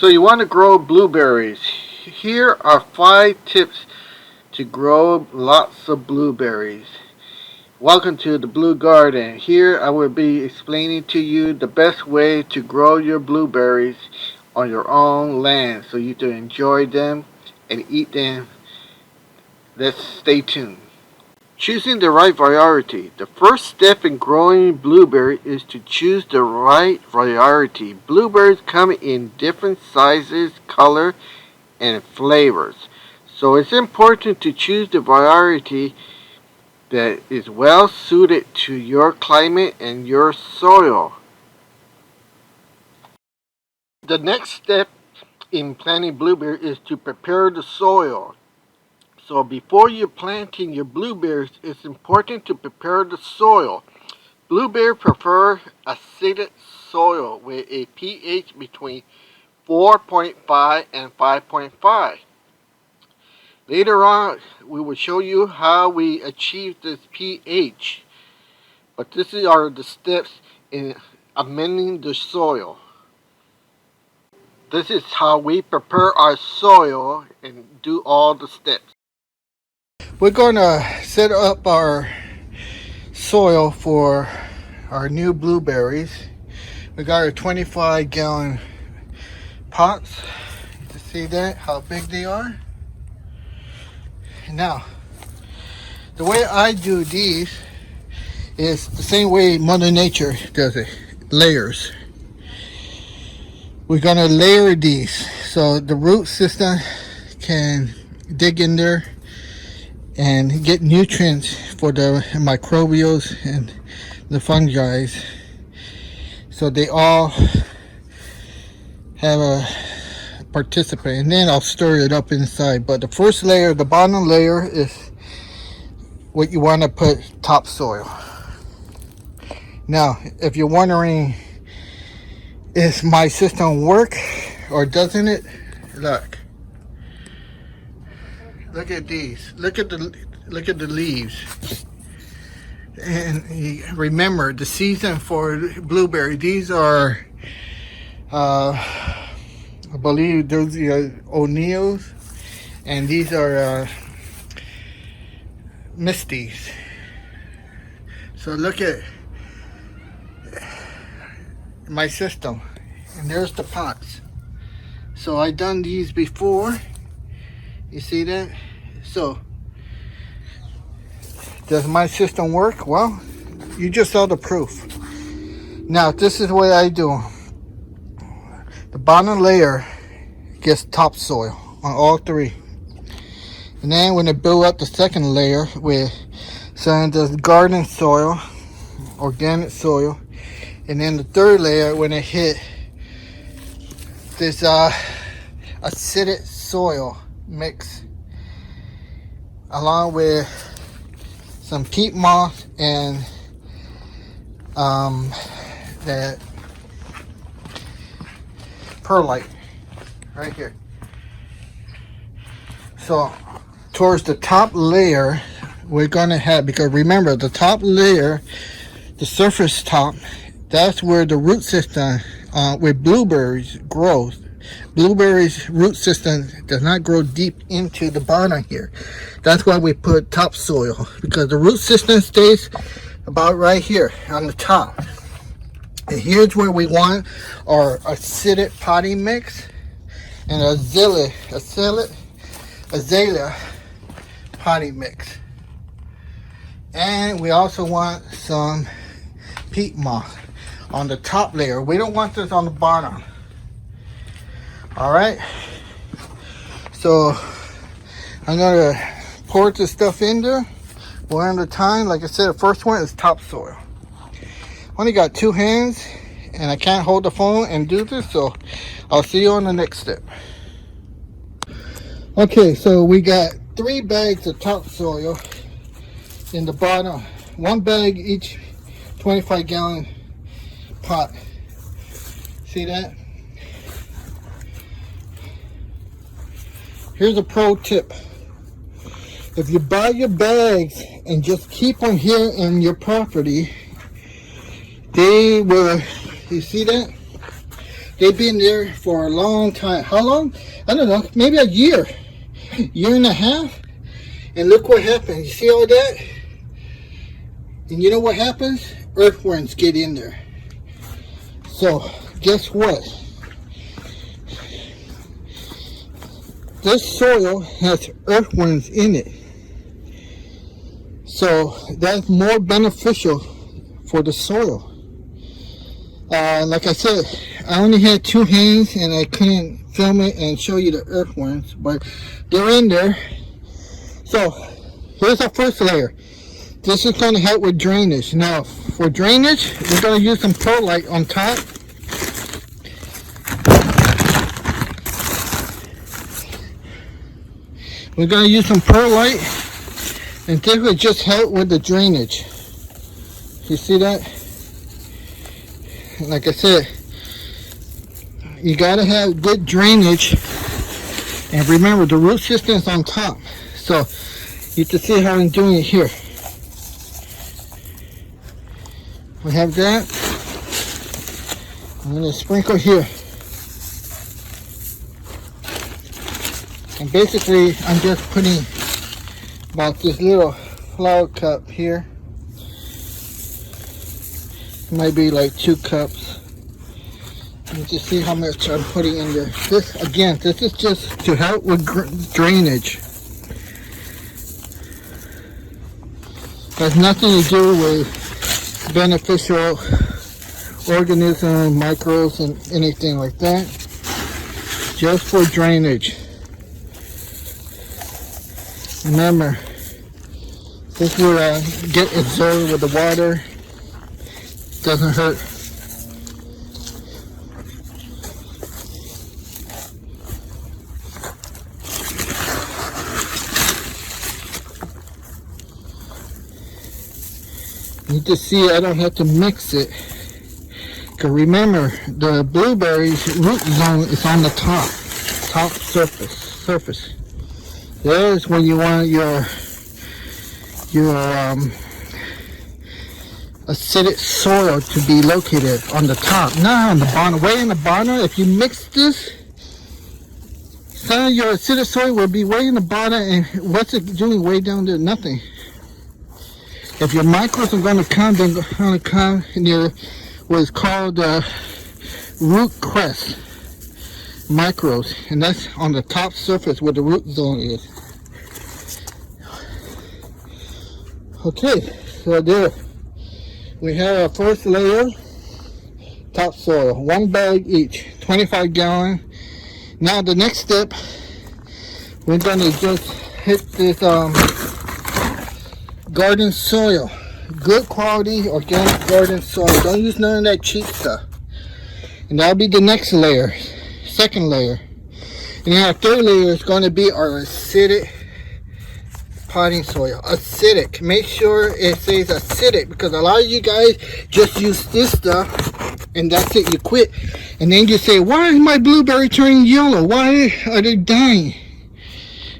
So you want to grow blueberries. Here are 5 tips to grow lots of blueberries. Welcome to the Blue Garden. Here I will be explaining to you the best way to grow your blueberries on your own land so you can enjoy them and eat them. Let's stay tuned. Choosing the right variety. The first step in growing blueberry is to choose the right variety. Blueberries come in different sizes, color, and flavors. So it's important to choose the variety that is well suited to your climate and your soil. The next step in planting blueberry is to prepare the soil. So before you're planting your blueberries, it's important to prepare the soil. Blueberries prefer acidic soil with a pH between 4.5 and 5.5. Later on, we will show you how we achieve this pH. But these are the steps in amending the soil. This is how we prepare our soil and do all the steps. We're going to set up our soil for our new blueberries. We got our 25-gallon pots. You can see that, how big they are. Now, the way I do these is the same way Mother Nature does it, layers. We're going to layer these so the root system can dig in there and get nutrients for the microbials and the fungi, so they all have a participate. And then I'll stir it up inside. But the first layer, the bottom layer, is what you want to put topsoil. Now, if you're wondering, is my system work or doesn't it? Look at these. Look at the leaves. And remember, the season for blueberry. These are, I believe, those are O'Neill's, and these are Misty's. So look at my system, and there's the pots. So I done these before. You see that? So does my system work? Well, you just saw the proof. Now this is what I do. The bottom layer gets topsoil on all 3, and then when I build up the second layer with some of the garden soil, organic soil, and then the third layer when I hit this acidic soil mix along with some peat moss and that perlite right here. So towards the top layer we're gonna have, because remember the top layer, the surface top, that's where the root system with blueberries grows. Blueberries root system does not grow deep into the bottom here. That's why we put topsoil, because the root system stays about right here on the top. And here's where we want our acidic potting mix and azalea potting mix. And we also want some peat moss on the top layer. We don't want this on the bottom. All right, so I'm gonna pour this stuff in there one at a time. Like I said, the first one is topsoil. Only got 2 hands and I can't hold the phone and do this, so I'll see you on the next step. Okay, so we got 3 bags of topsoil in the bottom, 1 bag each 25-gallon pot. See that? Here's a pro tip. If you buy your bags and just keep them here in your property, they will, you see that? They've been there for a long time. How long? I don't know. Maybe a year and a half. And look what happened. You see all that? And you know what happens? Earthworms get in there. So guess what? This soil has earthworms in it. So that's more beneficial for the soil. Like I said, I only had 2 hands and I couldn't film it and show you the earthworms, but they're in there. So here's our first layer. This is going to help with drainage. Now for drainage, we're going to use some perlite on top. We're going to use some perlite, and this will just help with the drainage. You see that? Like I said, you gotta have good drainage, and remember the root system is on top. So you can see how I'm doing it here. We have that. I'm gonna sprinkle here, and basically I'm just putting about this little flower cup here. Might be like 2 cups. You can see how much I'm putting in there. This is just to help with drainage. Has nothing to do with beneficial organisms, microbes, and anything like that. Just for drainage. Remember, this will get absorbed with the water. Doesn't hurt. You can see I don't have to mix it. Because remember, the blueberries root zone is on the top surface. There's where you want your acidic soil to be located, on the top, not on the bottom. Way in the bottom, if you mix this, some of your acidic soil will be way in the bottom, and what's it doing way down there? Nothing. If your microbes are going to come, they're going to come near what is called root crest microbes, and that's on the top surface where the root zone is. Okay, so there we have our first layer, topsoil, 1 bag each, 25 gallon. Now the next step, we're gonna just hit this garden soil, good quality organic garden soil. Don't use none of that cheap stuff. And that'll be the next layer, second layer. And then our third layer is going to be our acidic potting soil. Acidic. Make sure it says acidic, because a lot of you guys just use this stuff and that's it. You quit, and then you say, why is my blueberry turning yellow? Why are they dying?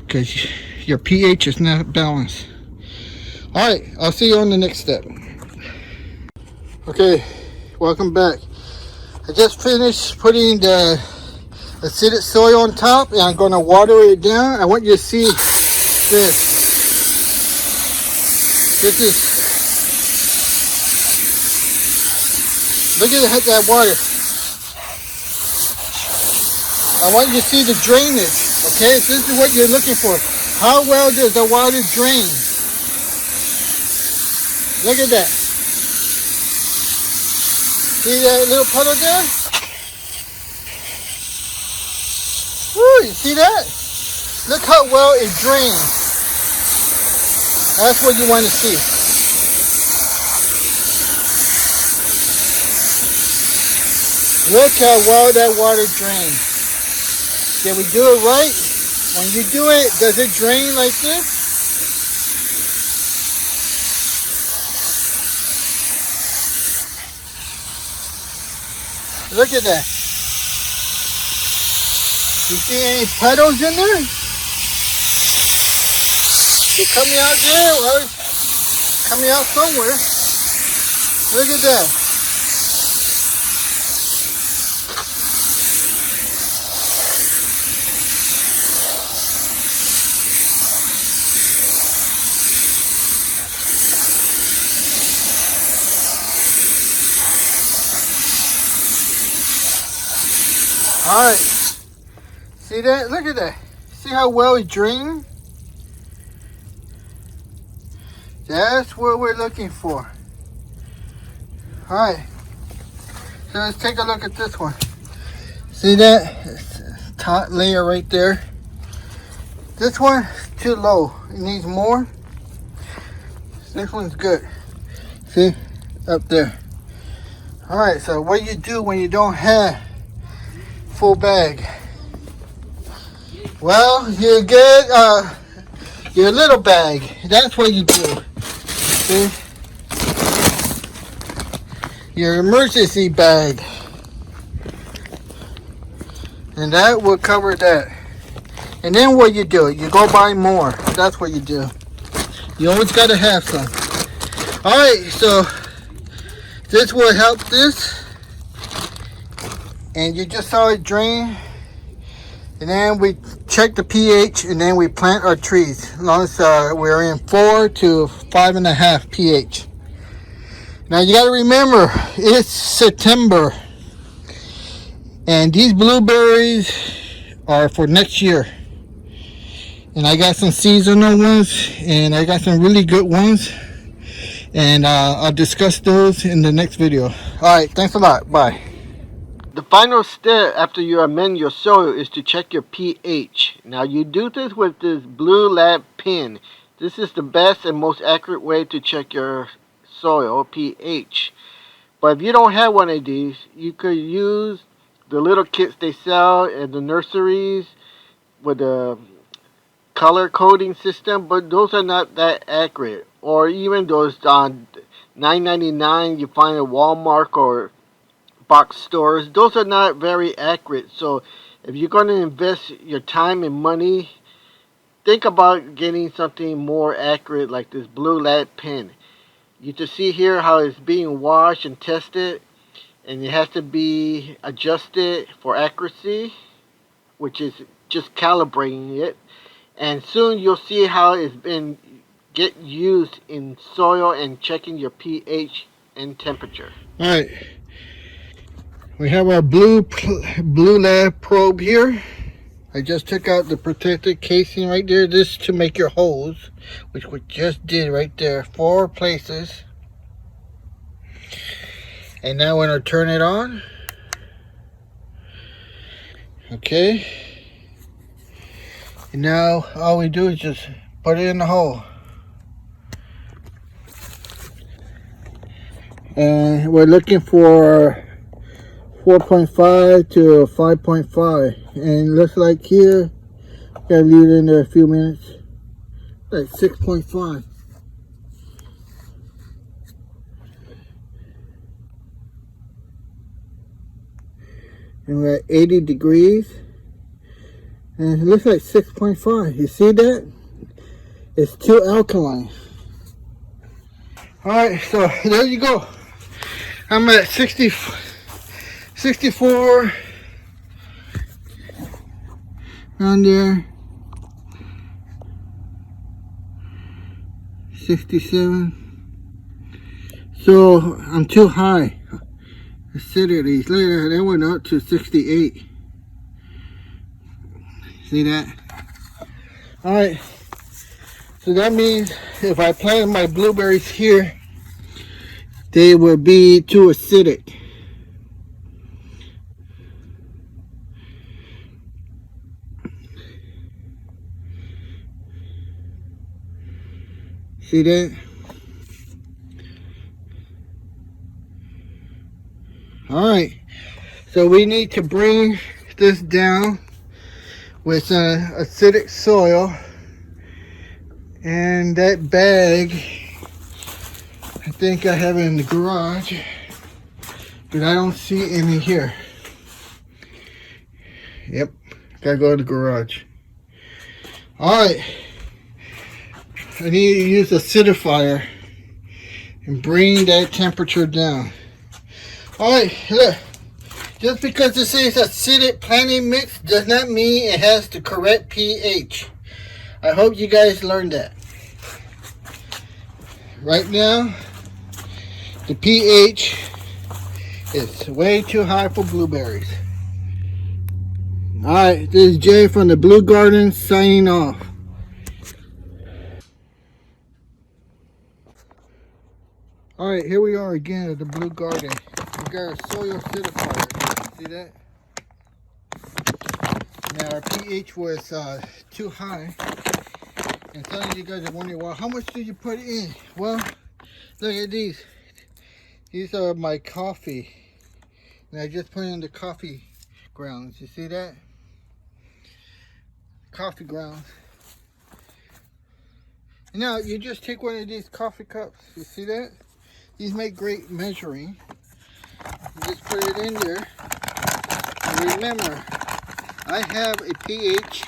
Because your pH is not balanced. Alright, I'll see you on the next step. Okay, welcome back. I just finished putting the acidic soil on top, and I'm going to water it down. I want you to see this. This is, look at that water. I want you to see the drainage, okay? This is what you're looking for. How well does the water drain? Look at that. See that little puddle there? Woo, you see that? Look how well it drains. That's what you want to see. Look how well that water drains. Did we do it right? When you do it, does it drain like this? Look at that. You see any puddles in there? They're coming out there, or coming out somewhere. Look at that. Alright, see that? Look at that. See how well it's draining? That's what we're looking for. Alright, so let's take a look at this one. See that? Top layer right there. This one is too low. It needs more. This one's good. See? Up there. Alright, so what you do when you don't have full bag? Well, you get your little bag. That's what you do. See? Your emergency bag. And that will cover that. And then what you do? You go buy more. That's what you do. You always got to have some. Alright, so this will help this. And you just saw it drain. And then we check the pH and then we plant our trees. As long as we're in 4 to 5.5 pH. Now you got to remember, it's September. And these blueberries are for next year. And I got some seasonal ones and I got some really good ones. And I'll discuss those in the next video. Alright, thanks a lot. Bye. The final step after you amend your soil is to check your pH. Now you do this with this blue lab pen. This is the best and most accurate way to check your soil pH. But if you don't have one of these, you could use the little kits they sell at the nurseries with the color coding system, but those are not that accurate. Or even those $9.99 you find at Walmart or box stores, those are not very accurate. So if you're going to invest your time and money, think about getting something more accurate like this blue lab pen. You can see here how it's being washed and tested, and it has to be adjusted for accuracy, which is just calibrating it. And soon you'll see how it's been get used in soil and checking your pH and temperature. All right. We have our blue lab probe here. I just took out the protected casing right there. This to make your holes, which we just did right there. 4 places. And now we're going to turn it on. Okay. And now all we do is just put it in the hole. And we're looking for 4.5 to 5.5, and looks like here gotta leave it in there a few minutes, like 6.5. And we're at 80 degrees, and it looks like 6.5. You see that? It's too alkaline. All right, so there you go. I'm at 64 around there, 67. So I'm too high. Acidity, look at that, that went up to 68. See that? Alright, so that means if I plant my blueberries here, they will be too acidic. See that? Alright, so we need to bring this down with acidic soil, and that bag I think I have it in the garage, but I don't see any here. Yep, gotta go to the garage. Alright, I need to use acidifier and bring that temperature down. Alright, look, just because it says acidic planting mix does not mean it has the correct pH. I hope you guys learned that. Right now, the pH is way too high for blueberries. Alright, this is Jay from the Blue Garden signing off. Alright, here we are again at the Blue Garden. We got our soil acidifier. See that? Now our pH was too high. And some of you guys are wondering, well, how much did you put in? Well, look at these. These are my coffee. And I just put in the coffee grounds. You see that? Coffee grounds. Now you just take one of these coffee cups. You see that? These make great measuring. You just put it in there. And remember, I have a pH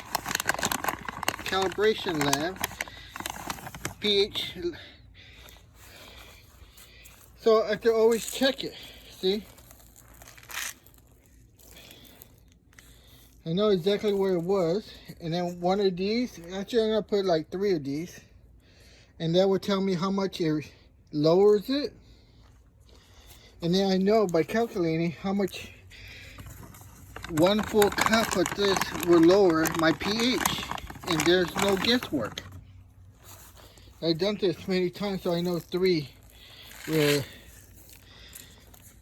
calibration lab. pH. So I have to always check it. See? I know exactly where it was. And then one of these, actually I'm going to put like 3 of these. And that will tell me how much it lowers it. And then I know by calculating how much 1 full cup of this will lower my pH. And there's no guesswork. I've done this many times, so I know 3 will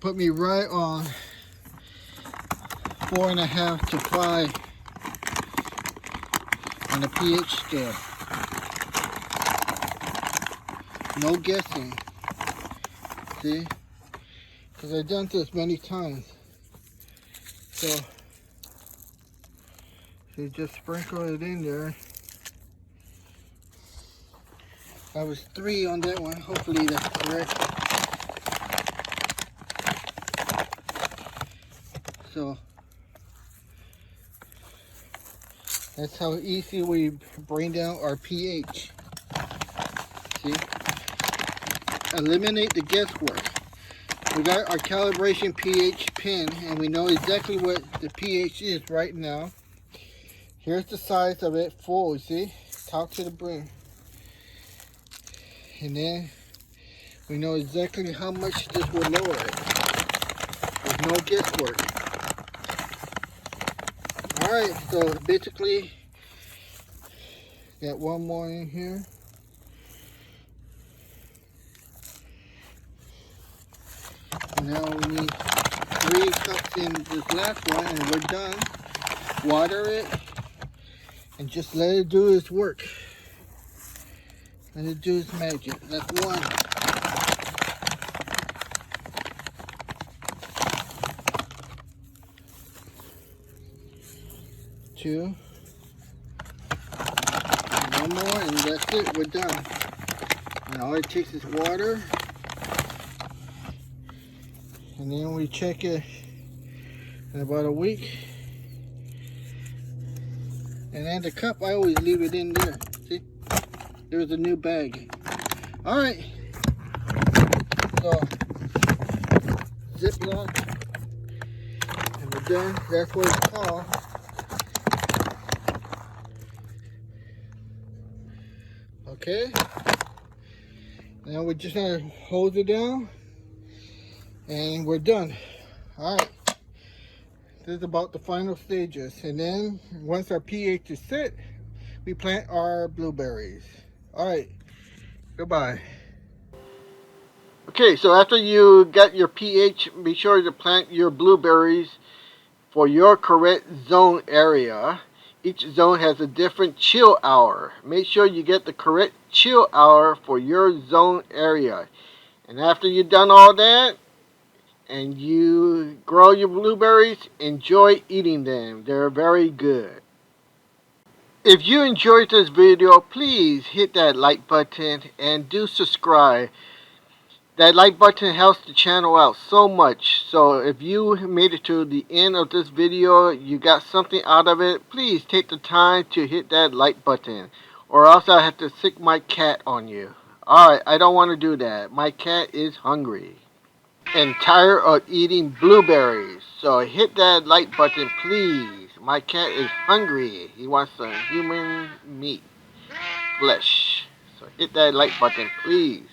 put me right on 4.5 to 5 on the pH scale. No guessing. See? Because I've done this many times. So you just sprinkle it in there. I was 3 on that one. Hopefully that's correct. So that's how easy we bring down our pH. See? Eliminate the guesswork. We got our calibration pH pin and we know exactly what the pH is right now. Here's the size of it full, see? Top to the brim. And then we know exactly how much this will lower it. There's no guesswork. Alright, so basically got one more in here. Now we need 3 cups in this last one and we're done. Water it and just let it do its work. Let it do its magic. That's 1. 2. 1 more and that's it. We're done. And all it takes is water. And then we check it in about a week. And then the cup, I always leave it in there. See? There's a new bag. Alright. So, Ziploc. And we're done. That's what it's called. Okay. Now we're just going to hose it down. And we're done. Alright. This is about the final stages. And then once our pH is set, we plant our blueberries. Alright. Goodbye. Okay, so after you get your pH, be sure to plant your blueberries for your correct zone area. Each zone has a different chill hour. Make sure you get the correct chill hour for your zone area. And after you've done all that, and you grow your blueberries, enjoy eating them. They're very good. If you enjoyed this video, please hit that like button and do subscribe. That like button helps the channel out so much. So if you made it to the end of this video, you got something out of it, please take the time to hit that like button. Or else I have to sick my cat on you. Alright, I don't want to do that. My cat is hungry and tired of eating blueberries. So hit that like button, please. My cat is hungry. He wants some human meat, flesh. So hit that like button, please.